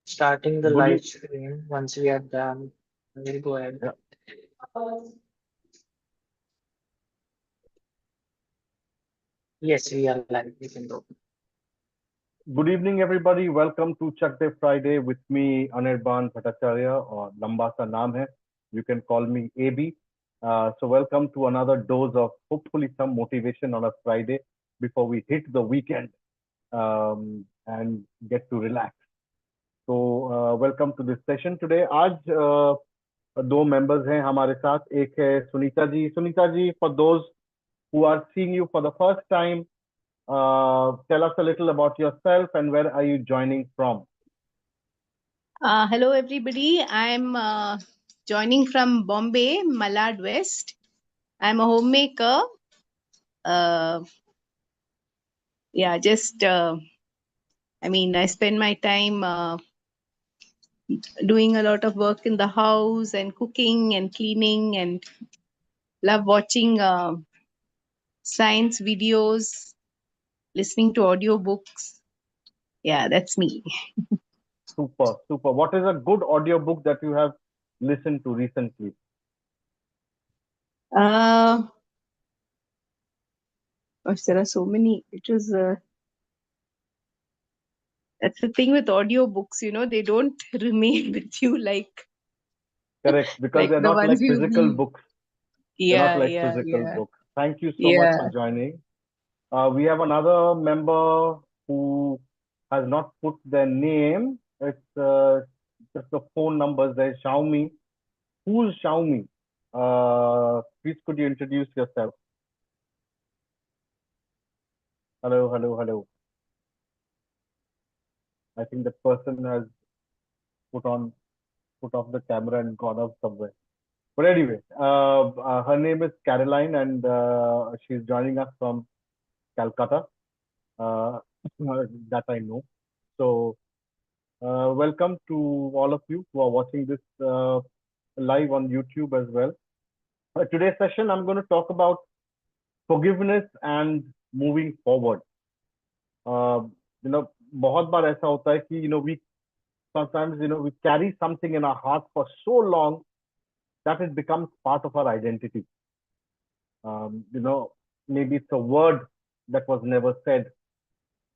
starting the Good live evening. stream. Once we are done, we'll go ahead. Yeah. Yes, we are live. We can go. Good evening, everybody. Welcome to Chak Friday with me, Anirban Bhattacharya, or Lamba sa naam hai. You can call me AB. So welcome to another dose of hopefully some motivation on a Friday before we hit the weekend and get to relax. So welcome to this session today. आज दो members हैं हमारे साथ. एक है Sunita ji. Sunita ji, for those who are seeing you for the first time, tell us a little about yourself and where are you joining from? Hello, everybody. I'm joining from Bombay, Malad West. I'm a homemaker. Uh, I spend my time doing a lot of work in the house and cooking and cleaning and love watching science videos, listening to audiobooks. Yeah, that's me. Super, super. What is a good audiobook that you have listened to recently? There are so many. That's the thing with audiobooks, they don't remain with you Correct, because like they're the not ones like you physical read. books. They're not Yeah, like yeah, physical yeah, books. Thank you so much yeah. for joining. We have another member who has not put their name. It's just the phone numbers. There's Xiaomi. Who's Xiaomi? Please, could you introduce yourself? Hello, hello, hello. I think the person has put on put off the camera and gone off somewhere. But anyway, her name is Caroline, and she's joining us from Calcutta. Uh, that I know. So, welcome to all of you who are watching this live on YouTube as well. Today's session, I'm going to talk about forgiveness and moving forward. Uh, बहुत बार ऐसा होता है कि we sometimes we carry something in our heart for so long that it becomes part of our identity. Maybe it's a word that was never said,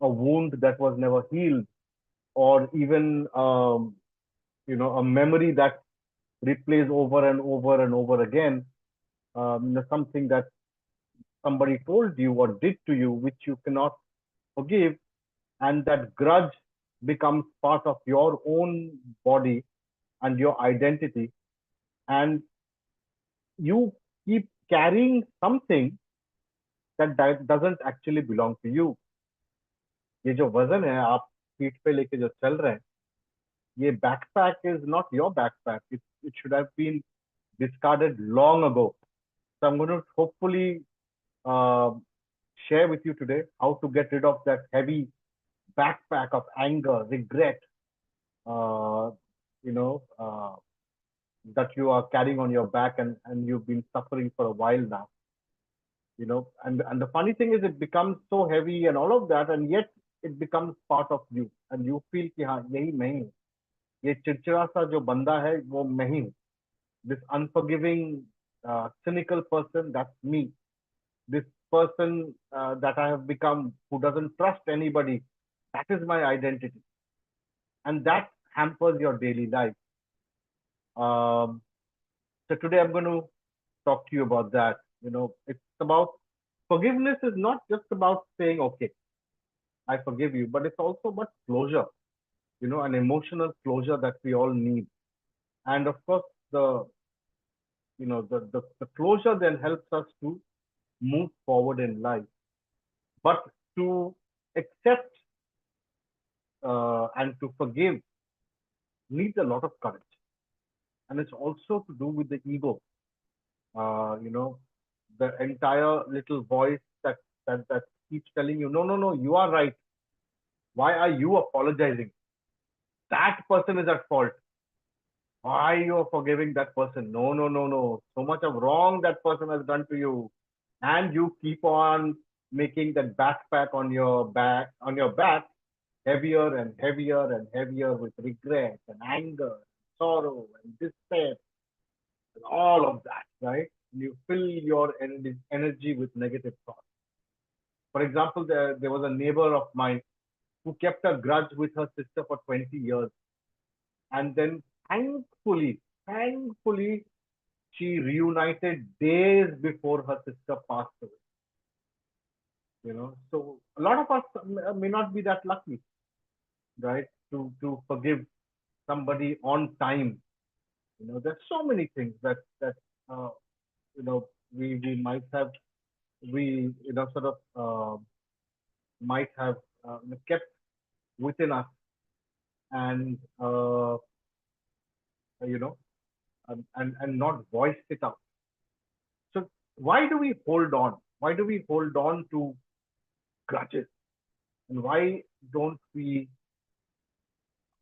a wound that was never healed, or even a memory that replays over and over and over again. Something that somebody told you or did to you, which you cannot forgive, and that grudge becomes part of your own body and your identity, and you keep carrying something that doesn't actually belong to you. ये जो वजन है आप पीठ पे लेके जो चल रहे हैं, ये backpack is not your backpack. It should have been discarded long ago. So I'm going to hopefully uh, share with you today how to get rid of that heavy backpack of anger, regret, uh, you know, uh, that you are carrying on your back, and you've been suffering for a while now. And the funny thing is it becomes so heavy and all of that, and yet it becomes part of you, and you feel कि हाँ यही मैं ही हूँ, ये चिड़चिड़ा सा जो बंदा है वो मैं ही हूँ, this unforgiving cynical person, that's me, this person that I have become, who doesn't trust anybody, that is my identity, and that hampers your daily life. um, so today I'm going to talk to you about that. It's about forgiveness is not just about saying, okay, I forgive you, but it's also about closure, an emotional closure that we all need. And of course, the closure then helps us to move forward in life. But to accept and to forgive needs a lot of courage. And it's also to do with the ego. The entire little voice that keeps telling you, no, no, no, you are right. Why are you apologizing? That person is at fault. Why you are forgiving that person? No, no, no, no. So much of wrong that person has done to you, and you keep on making that backpack on your back, heavier and heavier and heavier with regret and anger, sorrow and despair, and all of that, right? You fill your energy with negative thoughts. For example, there was a neighbor of mine who kept a grudge with her sister for 20 years. And then thankfully, she reunited days before her sister passed away. So a lot of us may not be that lucky, right? To forgive somebody on time. There's so many things that uh, we might have we sort of might have kept within us, and you know and not voiced it out. So why do we hold on? Why do we hold on to grudges? And why don't we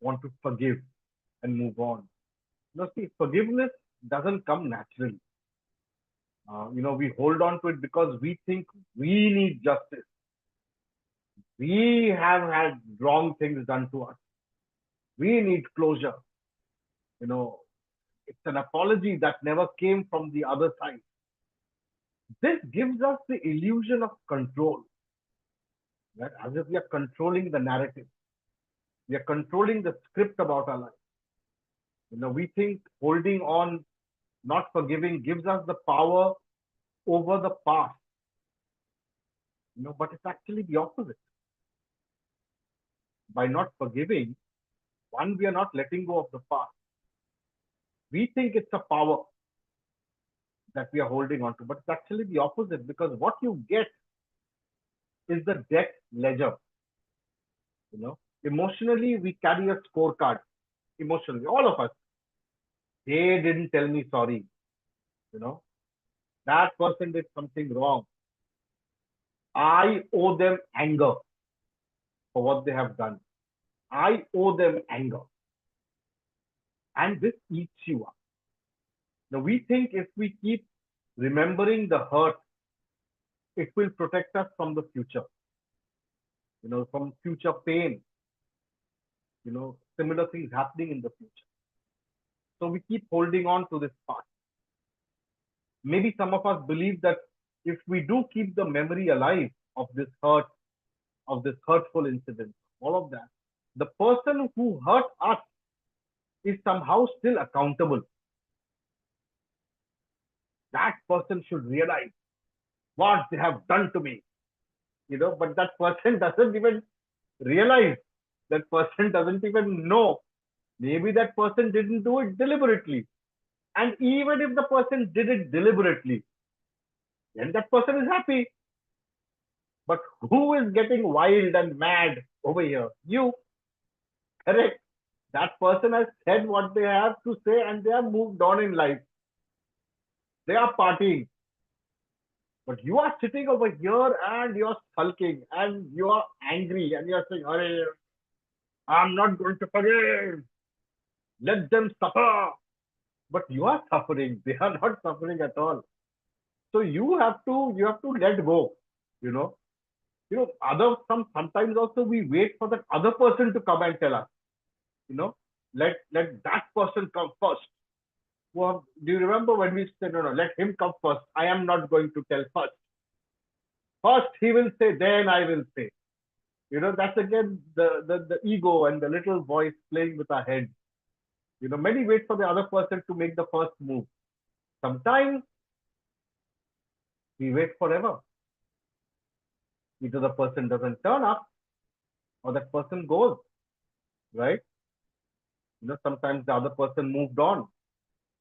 want to forgive and move on? See, forgiveness doesn't come naturally. We hold on to it because we think we need justice. We have had wrong things done to us. We need closure. You know, it's an apology that never came from the other side. This gives us the illusion of control, right? As if we are controlling the narrative. We are controlling the script about our life. We think holding on, not forgiving, gives us the power over the past. But it's actually the opposite. By not forgiving, one, we are not letting go of the past. We think it's a power that we are holding on to, but it's actually the opposite, because what you get is the debt ledger. Emotionally, we carry a scorecard. Emotionally, all of us. They didn't tell me sorry. That person did something wrong. I owe them anger for what they have done. I owe them anger. And this eats you up. Now, we think if we keep remembering the hurt, it will protect us from the future, from future pain, similar things happening in the future. So we keep holding on to this past. Maybe some of us believe that if we do keep the memory alive of this hurt, of this hurtful incident, all of that, the person who hurt us is somehow still accountable. That person should realize what they have done to me, but that person doesn't even realize. That person doesn't even know. Maybe that person didn't do it deliberately. And even if the person did it deliberately, then that person is happy. But who is getting wild and mad over here? You. Correct. That person has said what they have to say and they have moved on in life. They are partying. But you are sitting over here and you're sulking and you are angry and you're saying, "Hey, I'm not going to forgive. Let them suffer." But you are suffering. They are not suffering at all. So you have to let go. Sometimes also we wait for the other person to come and tell us. Let that person come first. Well, do you remember when we said, no, let him come first. I am not going to tell first. First he will say, then I will say. That's again the ego and the little voice playing with our head. Many wait for the other person to make the first move. Sometimes we wait forever. Either the person doesn't turn up or that person goes, right? Sometimes the other person moved on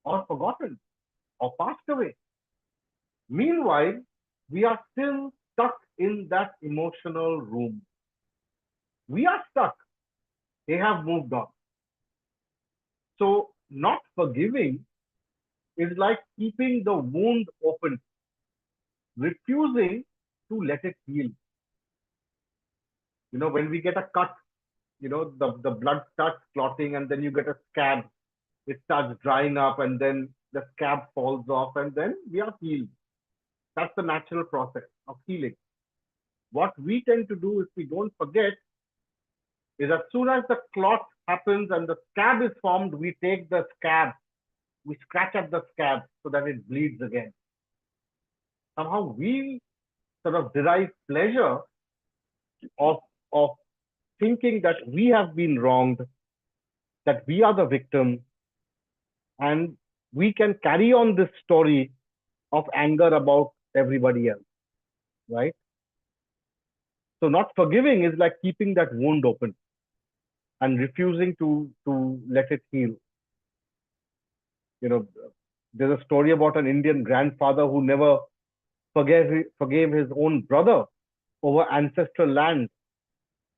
or forgotten or passed away. Meanwhile, we are still stuck in that emotional room. We are stuck. They have moved on. So not forgiving is like keeping the wound open, refusing to let it heal. When we get a cut, the blood starts clotting and then you get a scab. It starts drying up and then the scab falls off and then we are healed. That's the natural process of healing. What we tend to do is we don't forget, is as soon as the clot happens and the scab is formed, we take the scab, we scratch at the scab so that it bleeds again. Somehow we sort of derive pleasure of, of thinking that we have been wronged, that we are the victim, and we can carry on this story of anger about everybody else, right? So not forgiving is like keeping that wound open and refusing to let it heal. You know, there's a story about an Indian grandfather who never forgave his own brother over ancestral land,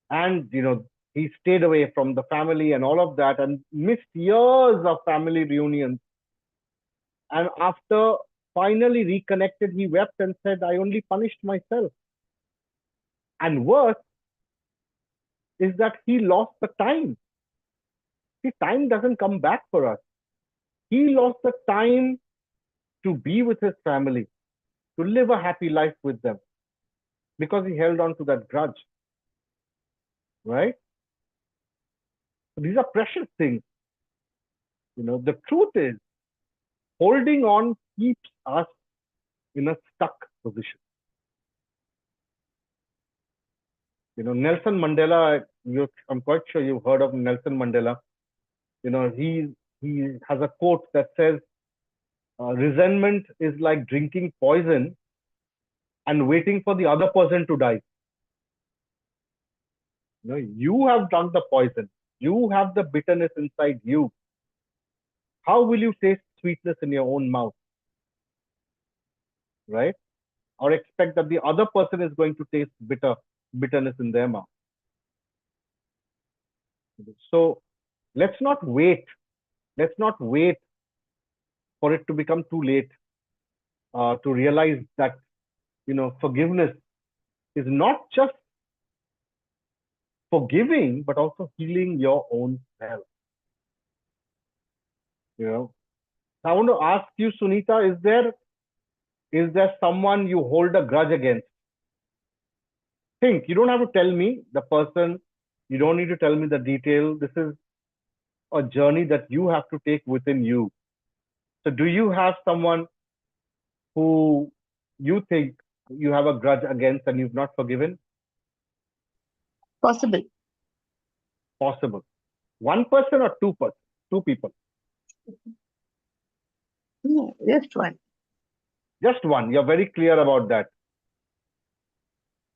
and he stayed away from the family and all of that, and missed years of family reunions. And after finally reconnected, he wept and said, "I only punished myself." And worse is that he lost the time. See, time doesn't come back for us. He lost the time to be with his family, to live a happy life with them, because he held on to that grudge, right? So these are precious things. The truth is, holding on keeps us in a stuck position. Nelson Mandela, I'm quite sure you've heard of Nelson Mandela. He has a quote that says, resentment is like drinking poison and waiting for the other person to die. You have drunk the poison. You have the bitterness inside you. How will you taste sweetness in your own mouth? Right? Or expect that the other person is going to taste bitterness in their mouth. So let's not wait. Let's not wait for it to become too late to realize that, forgiveness is not just forgiving, but also healing your own self. I want to ask you, Sunita, is there someone you hold a grudge against? Think. You don't have to tell me the person. You don't need to tell me the detail. This is a journey that you have to take within you. So do you have someone who you think you have a grudge against and you've not forgiven? Possible. Possible. One person or two person? Two people? No, just one. Just one. You're very clear about that.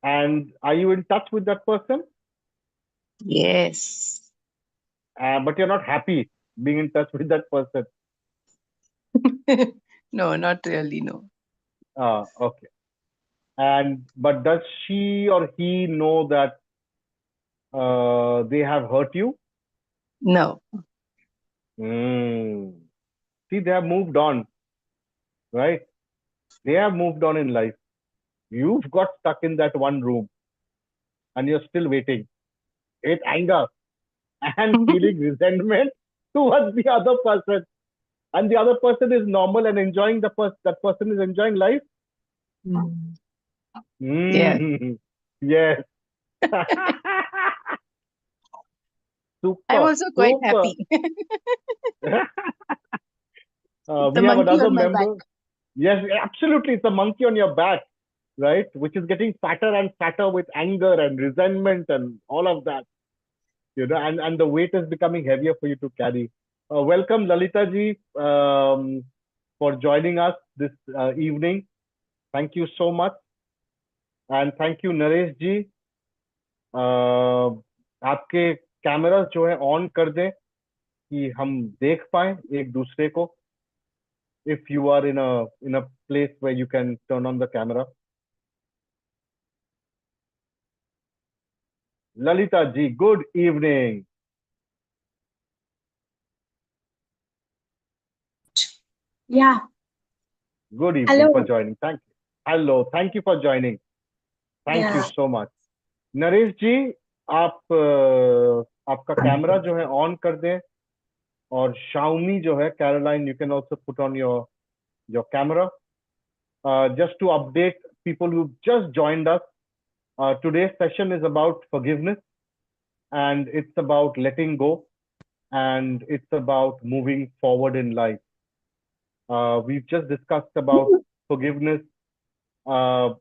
And are you in touch with that person? Yes. But you're not happy being in touch with that person. No, not really, no. Okay. But does she or he know that they have hurt you? No. See, they have moved on, right? They have moved on in life. You've got stuck in that one room and you're still waiting with anger and feeling resentment towards the other person. And the other person is normal and enjoying that person is enjoying life. Yeah. Yes. Super. I'm also quite Super. happy. We The have monkey another on my member. back. Yes, absolutely. It's a monkey on your back, right? Which is getting fatter and fatter with anger and resentment and all of that. And the weight is becoming heavier for you to carry. Welcome, Lalita ji, for joining us this evening. Thank you so much. And thank you, Naresh ji. आपके camera जो है on कर दें कि हम देख पाए एक दूसरे को. If you are in a place where you can turn on the camera. Lalita ji, good evening. Yeah. Good evening Hello. for joining. Thank you. Hello. Thank you for joining. Thank you Yeah. so much. Naresh जी, आपका camera जो है on कर दें और Xiaomi जो है Caroline, you can also put on your camera. Just to update people who just joined us, today's session is about forgiveness, and it's about letting go, and it's about moving forward in life. We've just discussed about forgiveness uh,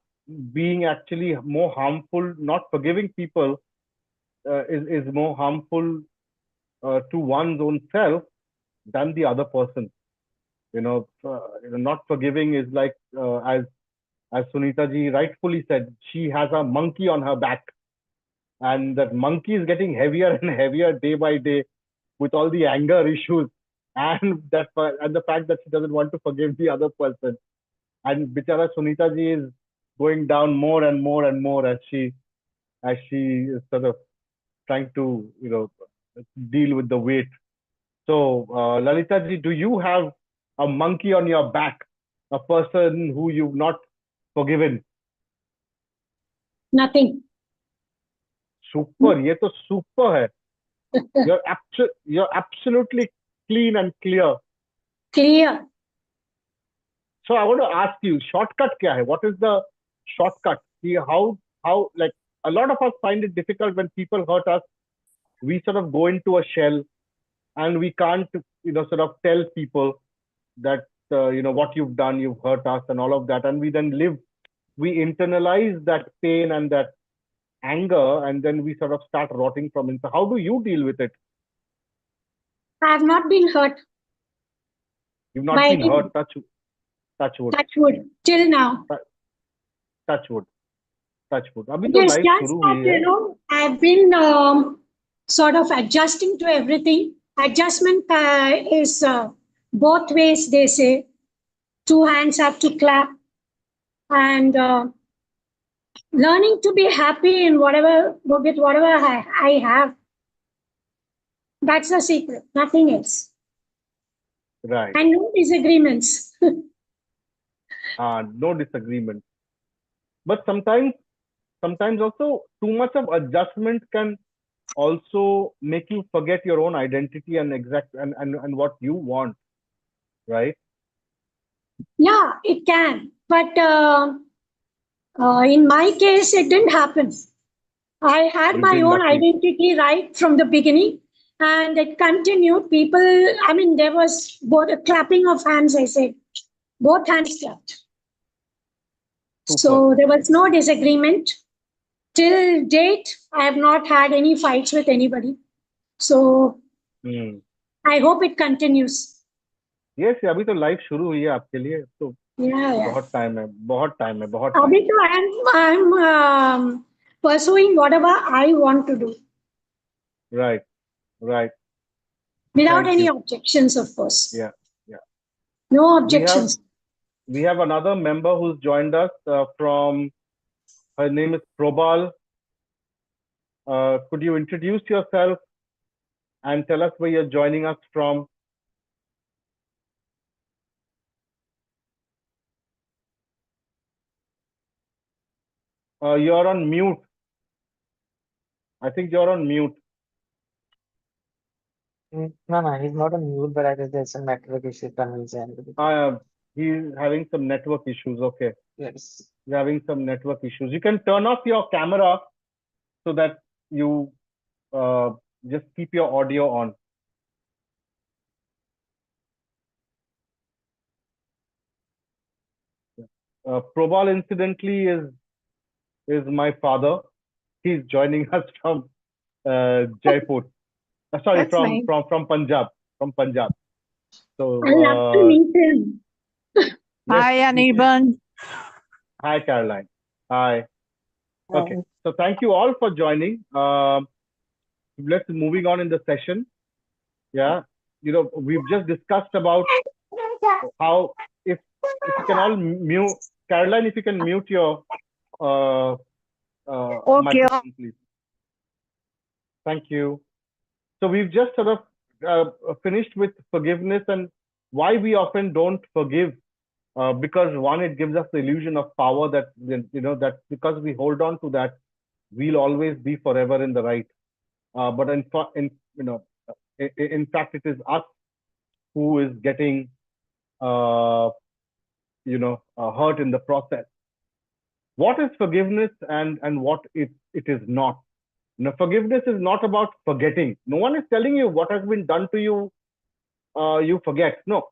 being actually more harmful. Not forgiving people is more harmful to one's own self than the other person. Not forgiving is like, as Sunita ji rightfully said, she has a monkey on her back, and that monkey is getting heavier and heavier day by day with all the anger issues, and and the fact that she doesn't want to forgive the other person. And bichara Sunita ji is going down more and more and more as she is sort of trying to deal with the weight. So Lalita ji, do you have a monkey on your back, a person who you've not forgiven? Nothing. Super, ये तो super है. You're absolutely clean and clear. Clear. So I want to ask you, shortcut kya hai? What is the shortcut? See how like a lot of us find it difficult when people hurt us. We sort of go into a shell, and we can't sort of tell people that what you've done, you've hurt us, and all of that, and we then we internalize that pain and that anger, and then we sort of start rotting from inside. How do you deal with it? I have not been hurt You've not by been anyone. hurt. Touch wood. Touch wood. Till now. Touch wood. Touch wood. अभी It तो is life just शुरू that, हुई है. I've been sort of adjusting to everything. Adjustment is both ways, they say. Two hands have to clap. And learning to be happy in with whatever I have. That's the secret. Nothing else. Right. And no disagreements. No disagreement. But sometimes also too much of adjustment can also make you forget your own identity and and what you want, right? Yeah, it can. But in my case, it didn't happen. I had You my didn't own lucky. identity right from the beginning, and it continued. People, I mean, there was both a clapping of hands, I said. Both hands clapped. Super. So there was no disagreement. Till date, I have not had any fights with anybody. So I hope it continues. Yes, अभी तो life शुरू हुई है आपके लिए, तो Yeah. बहुत time है, बहुत टाइम है, बहुत अभी टाइम. तो I'm pursuing whatever I want to do. Right. Without Thank any you. objections, of course. Yeah. No objections. We have another member who's joined us from. Her name is Probal. Could you introduce yourself and tell us where you're joining us from? You're on mute. I think you're on mute. No, he's not on mute, but I guess there's some network issue coming in. He's having some network issues. Okay. Yes. He's having some network issues. You can turn off your camera so that you just keep your audio on. Probal, incidentally, is my father. He's joining us from Jaipur. Sorry, That's nice. from Punjab. From Punjab. So I love to meet him. Hi, Anirban. Hi, Caroline. Hi. Okay. So thank you all for joining. Let's moving on in the session. Yeah. We've just discussed about how if you can all mute, Caroline, if you can mute your Okay. microphone, please. Thank you. So we've just sort of finished with forgiveness and why we often don't forgive. Because one, it gives us the illusion of power that that because we hold on to that, we'll always be forever in the right. But in fact, it is us who is getting hurt in the process. What is forgiveness and what it is not? Now, forgiveness is not about forgetting. No one is telling you what has been done to you, you forget. No.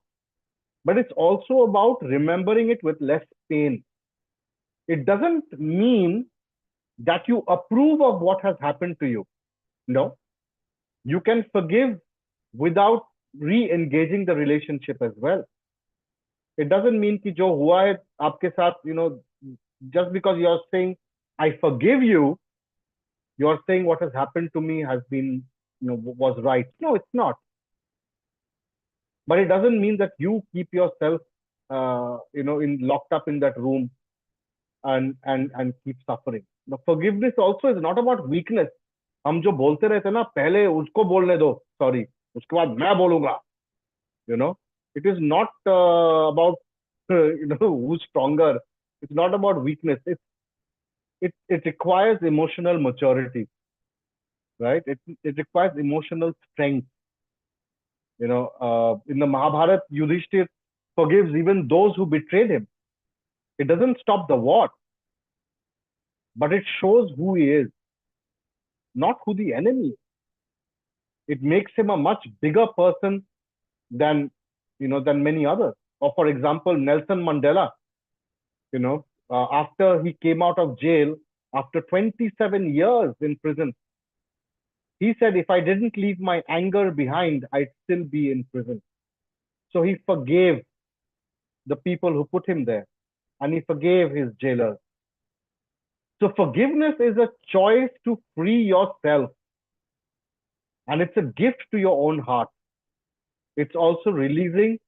But it's also about remembering it with less pain. It doesn't mean that you approve of what has happened to you. No. You can forgive without re-engaging the relationship as well. It doesn't mean कि जो हुआ है आपके साथ, just because you're saying I forgive you, you're saying what has happened to me has been, was right. No, it's not. But it doesn't mean that you keep yourself, locked up in that room and keep suffering. The forgiveness also is not about weakness. हम जो बोलते रहते हैं ना, पहले उसको बोलने दो sorry, उसके बाद मैं बोलूंगा. It is not about who's stronger. It's not about weakness. It requires emotional maturity, right? It requires emotional strength. In the Mahabharata, Yudhishthir forgives even those who betrayed him. It doesn't stop the war, but it shows who he is, not who the enemy is. It makes him a much bigger person than many others. Or for example, Nelson Mandela, after he came out of jail after 27 years in prison, he said, if I didn't leave my anger behind, I'd still be in prison. So he forgave the people who put him there, and he forgave his jailers. So forgiveness is a choice to free yourself, and it's a gift to your own heart. It's also releasing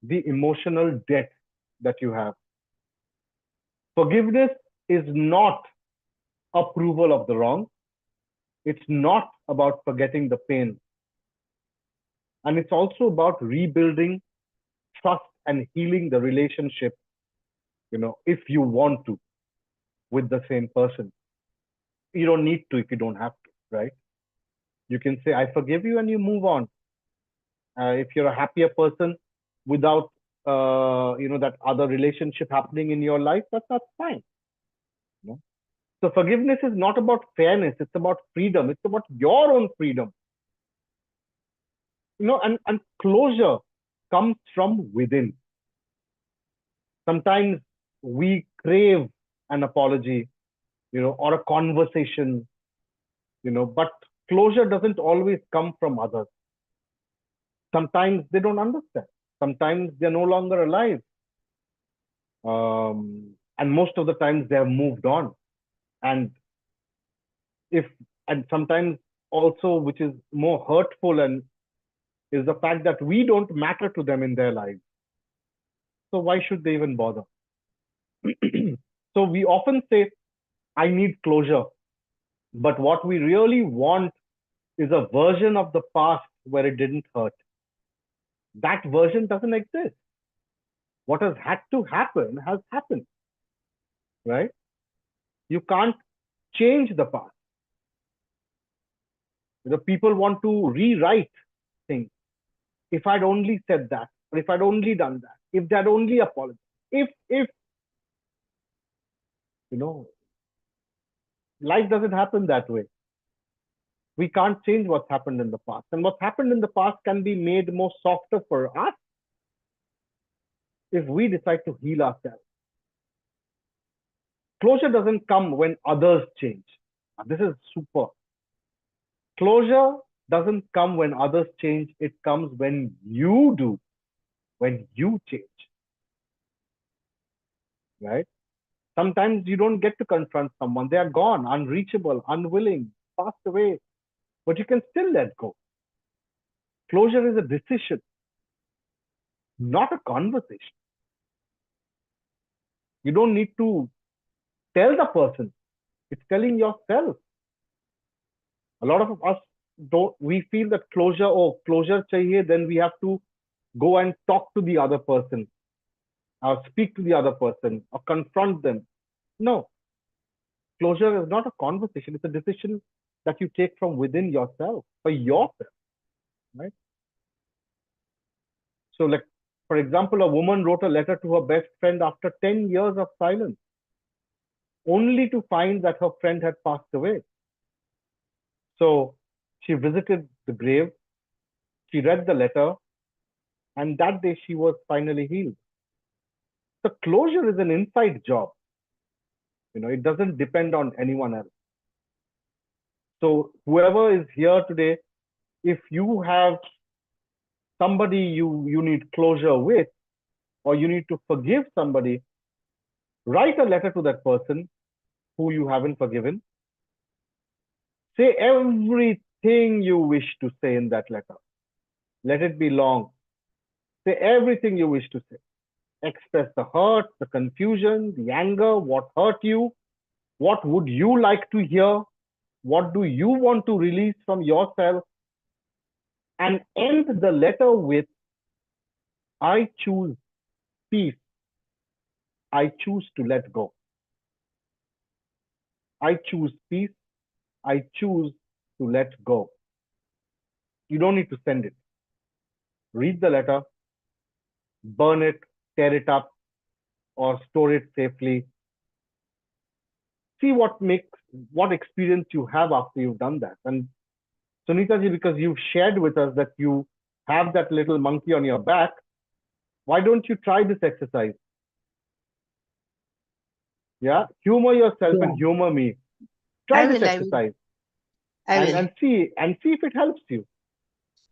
the emotional debt that you have. Forgiveness is not approval of the wrong. It's not about forgetting the pain. And it's also about rebuilding trust and healing the relationship, if you want to, with the same person. You don't need to if you don't have to, right? You can say, I forgive you, and you move on. If you're a happier person without, that other relationship happening in your life, that's fine. So forgiveness is not about fairness. It's about freedom. It's about your own freedom. And closure comes from within. Sometimes we crave an apology, or a conversation, but closure doesn't always come from others. Sometimes they don't understand. Sometimes they're no longer alive. And most of the times they have moved on. And sometimes also, which is more hurtful, and is the fact that we don't matter to them in their lives. So why should they even bother? So we often say, I need closure. But what we really want is a version of the past where it didn't hurt. That version doesn't exist. What has had to happen has happened, right? You can't change the past. The people want to rewrite things. If I'd only said that, or if I'd only done that, if they'd only apologized, if life doesn't happen that way. We can't change what's happened in the past. And what's happened in the past can be made more softer for us if we decide to heal ourselves. Closure doesn't come when others change. This is super. Closure doesn't come when others change. It comes when you do, when you change, right? Sometimes you don't get to confront someone. They are gone, unreachable, unwilling, passed away, but you can still let go. Closure is a decision, not a conversation. You don't need to tell the person. It's telling yourself. A lot of us we feel that closure chahiye, then we have to go and talk to the other person, or speak to the other person, or confront them. No. Closure is not a conversation. It's a decision that you take from within yourself, for yourself, right? So, like, for example, a woman wrote a letter to her best friend after 10 years of silence, only to find that her friend had passed away. So she visited the grave, she read the letter, and that day she was finally healed. So closure is an inside job. It doesn't depend on anyone else. So whoever is here today, if you have somebody you need closure with, or you need to forgive somebody, write a letter to that person who you haven't forgiven. Say everything you wish to say in that letter. Let it be long. Say everything you wish to say. Express the hurt, the confusion, the anger, what hurt you, what would you like to hear, what do you want to release from yourself, and end the letter with, I choose peace. I choose to let go. I choose peace. I choose to let go. You don't need to send it. Read the letter, burn it, tear it up, or store it safely. See what experience you have after you've done that. And Sunita ji, because you've shared with us that you have that little monkey on your back, why don't you try this exercise? Yeah, humor yourself and humor me. Try this exercise and see if it helps you,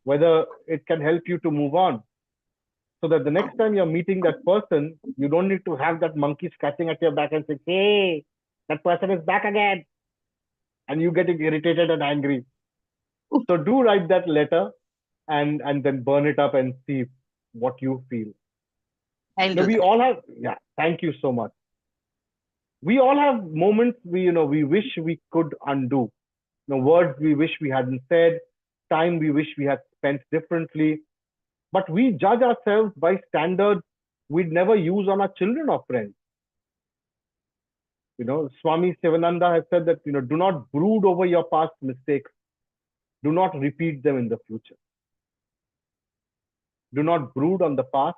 whether it can help you to move on, so that the next time you're meeting that person, you don't need to have that monkey scratching at your back and saying, "Hey, that person is back again," and you getting irritated and angry. So do write that letter and then burn it up and see what you feel. We all have, yeah, thank you so much. We all have moments we wish we could undo. Words we wish we hadn't said, time we wish we had spent differently. But we judge ourselves by standards we'd never use on our children or friends. Swami Sivananda has said that, do not brood over your past mistakes. Do not repeat them in the future. Do not brood on the past,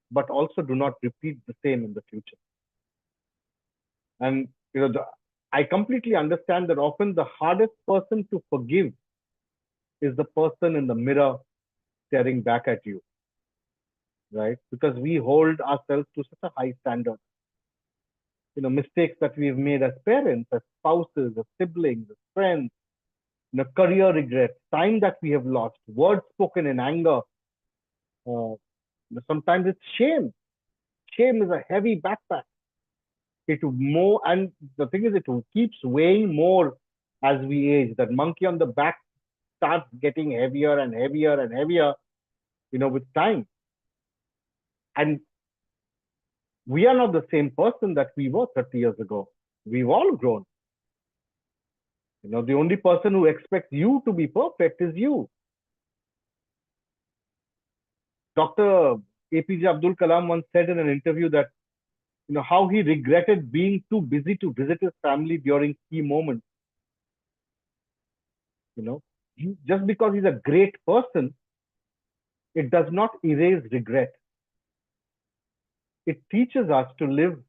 but also do not repeat the same in the future. And, I completely understand that often the hardest person to forgive is the person in the mirror staring back at you, right? Because we hold ourselves to such a high standard. Mistakes that we've made as parents, as spouses, as siblings, as friends, career regrets, time that we have lost, words spoken in anger. Sometimes it's shame. Shame is a heavy backpack. And the thing is, it keeps weighing more as we age. That monkey on the back starts getting heavier and heavier and heavier, with time. And we are not the same person that we were 30 years ago. We've all grown. The only person who expects you to be perfect is you. Dr. APJ Abdul Kalam once said in an interview that, how he regretted being too busy to visit his family during key moments. Just because he's a great person, it does not erase regret. It teaches us to live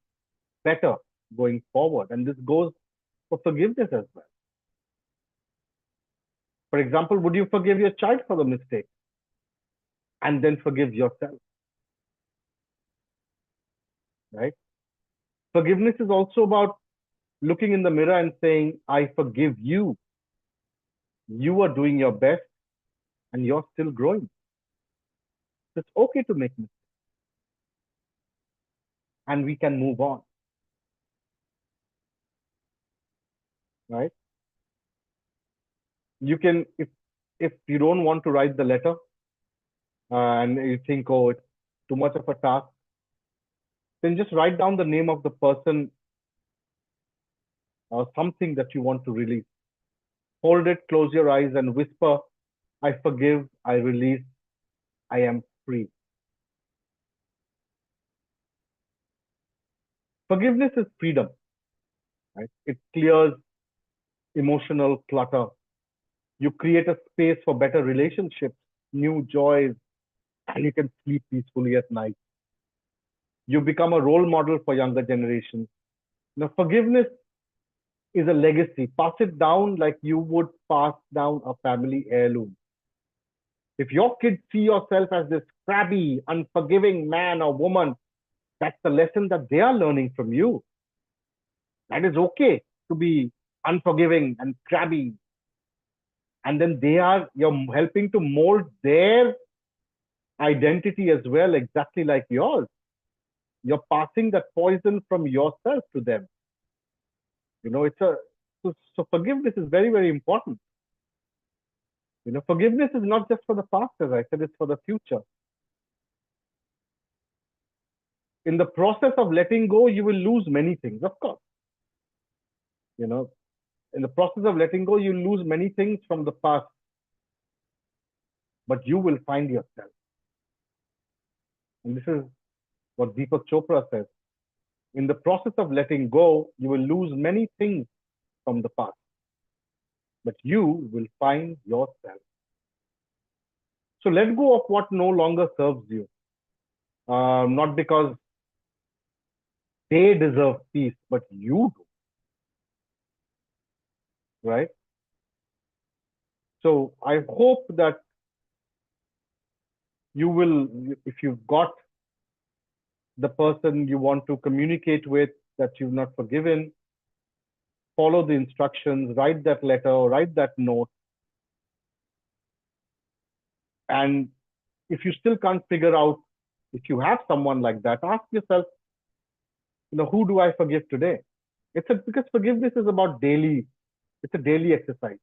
better going forward. And this goes for forgiveness as well. For example, would you forgive your child for the mistake and then forgive yourself? Right? Forgiveness is also about looking in the mirror and saying, I forgive you. You are doing your best and you're still growing. It's okay to make mistakes. And we can move on. Right? You can, if you don't want to write the letter and you think, oh, it's too much of a task, then just write down the name of the person or something that you want to release. Hold it, close your eyes and whisper, I forgive, I release, I am free. Forgiveness is freedom. Right? It clears emotional clutter. You create a space for better relationships, new joys, and you can sleep peacefully at night. You become a role model for younger generations. Now, forgiveness is a legacy. Pass it down like you would pass down a family heirloom. If your kids see yourself as this crabby, unforgiving man or woman, that's the lesson that they are learning from you. That is okay to be unforgiving and crabby. And then you're helping to mold their identity as well, exactly like yours. You're passing that poison from yourself to them. So forgiveness is very, very important. Forgiveness is not just for the past, as I said, it's for the future. In the process of letting go, you will lose many things, of course. In the process of letting go, you lose many things from the past, but you will find yourself. And this is what Deepak Chopra says. In the process of letting go, you will lose many things from the past, but you will find yourself. So let go of what no longer serves you. Not because they deserve peace, but you do. Right? So I hope that you will, if you've got the person you want to communicate with that you've not forgiven, follow the instructions, write that letter, or write that note. And if you still can't figure out, if you have someone like that, ask yourself, who do I forgive today? Because forgiveness is about it's a daily exercise.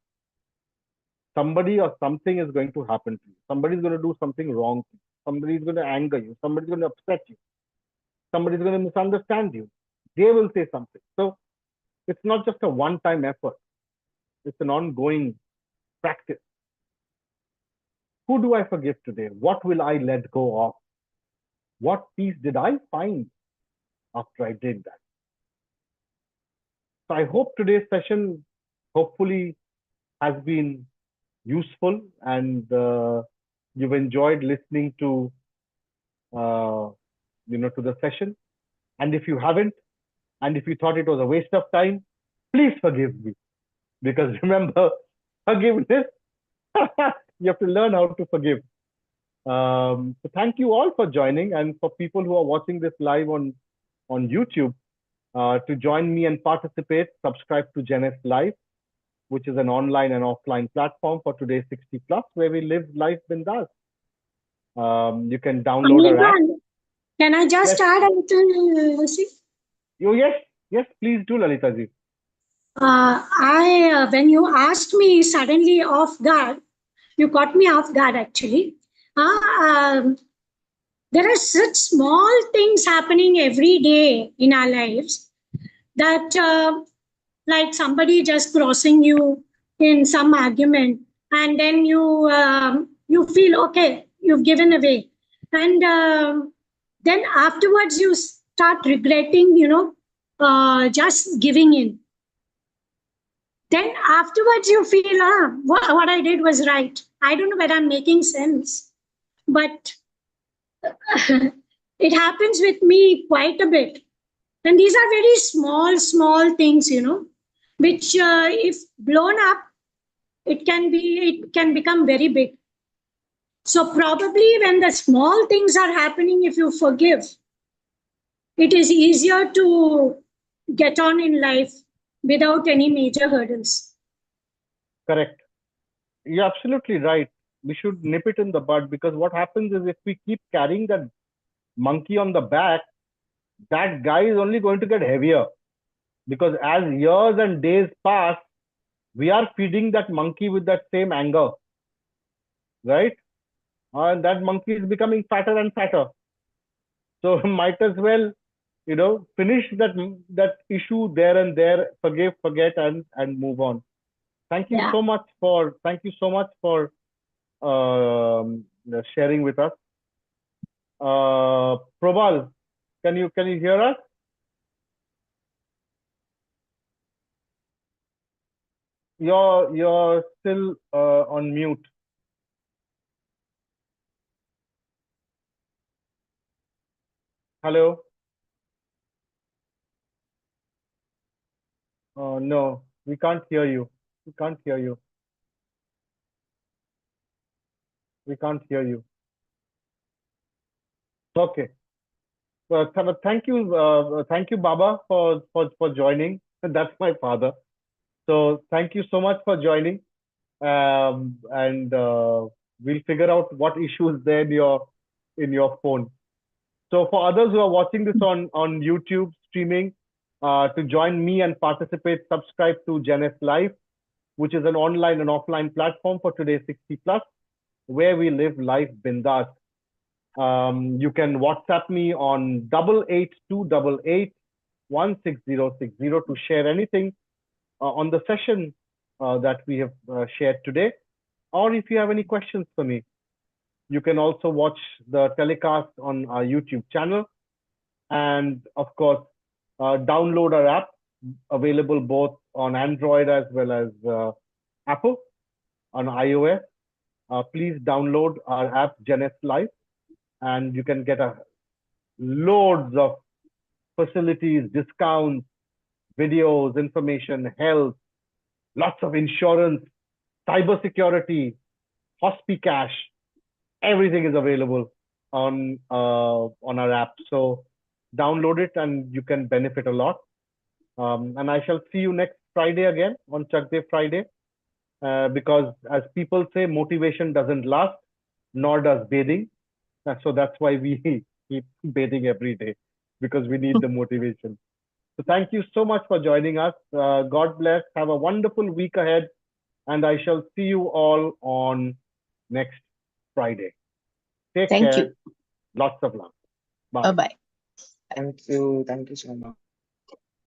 Somebody or something is going to happen to you. Somebody's going to do something wrong to you. Somebody's going to anger you. Somebody's going to upset you. Somebody's going to misunderstand you. They will say something. So it's not just a one-time effort. It's an ongoing practice. Who do I forgive today? What will I let go of? What peace did I find after I did that? So I hope today's session hopefully has been useful and you've enjoyed listening to to the session. And if you haven't, and if you thought it was a waste of time, please forgive me. Because remember, forgiveness, you have to learn how to forgive. So thank you all for joining, and for people who are watching this live on YouTube, to join me and participate, subscribe to Gen S Live, which is an online and offline platform for today's 60 plus, where we live life bindas. You can download our app. Can I just add a little? Oh, yes, please do, Lalita ji. When you asked me suddenly off guard, you caught me off guard actually. There are such small things happening every day in our lives that, like somebody just crossing you in some argument, and then you feel okay, you've given away, and then afterwards you start regretting, just giving in. Then afterwards you feel, what I did was right. I don't know whether I'm making sense, but it happens with me quite a bit. And these are very small things, which if blown up, it can become very big. So probably when the small things are happening, if you forgive, it is easier to get on in life without any major hurdles. Correct. You're absolutely right. We should nip it in the bud, because what happens is, if we keep carrying that monkey on the back, that guy is only going to get heavier. Because as years and days pass, we are feeding that monkey with that same anger, right? And that monkey is becoming fatter and fatter. So might as well, finish that issue there and there, forgive, forget, and move on. Thank you so much for sharing with us. Prabal, can you hear us? You're still on mute. Hello. No, we can't hear you. We can't hear you. We can't hear you. Okay. Well, thank you, Baba, for joining. That's my father. So thank you so much for joining. And we'll figure out what issue is there in your phone. So for others who are watching this on YouTube streaming, to join me and participate, subscribe to Gen S Live, which is an online and offline platform for today's 60 plus, where we live life bindas. You can WhatsApp me on 8828816060 to share anything on the session that we have shared today. Or if you have any questions for me, you can also watch the telecast on our YouTube channel. And of course, download our app, available both on Android as well as Apple on iOS. Please download our app, Gen S Live, and you can get loads of facilities, discounts, videos, information, health, lots of insurance, cybersecurity, HospiCash. Everything is available on our app. So download it and you can benefit a lot. And I shall see you next Friday again on Chak Friday, because as people say, motivation doesn't last, nor does bathing. So that's why we keep bathing every day, because we need the motivation. So thank you so much for joining us. God bless. Have a wonderful week ahead. And I shall see you all on next Friday. Take Thank care. you. Lots of love. Bye. Bye-bye. Thank you. Thank you so much.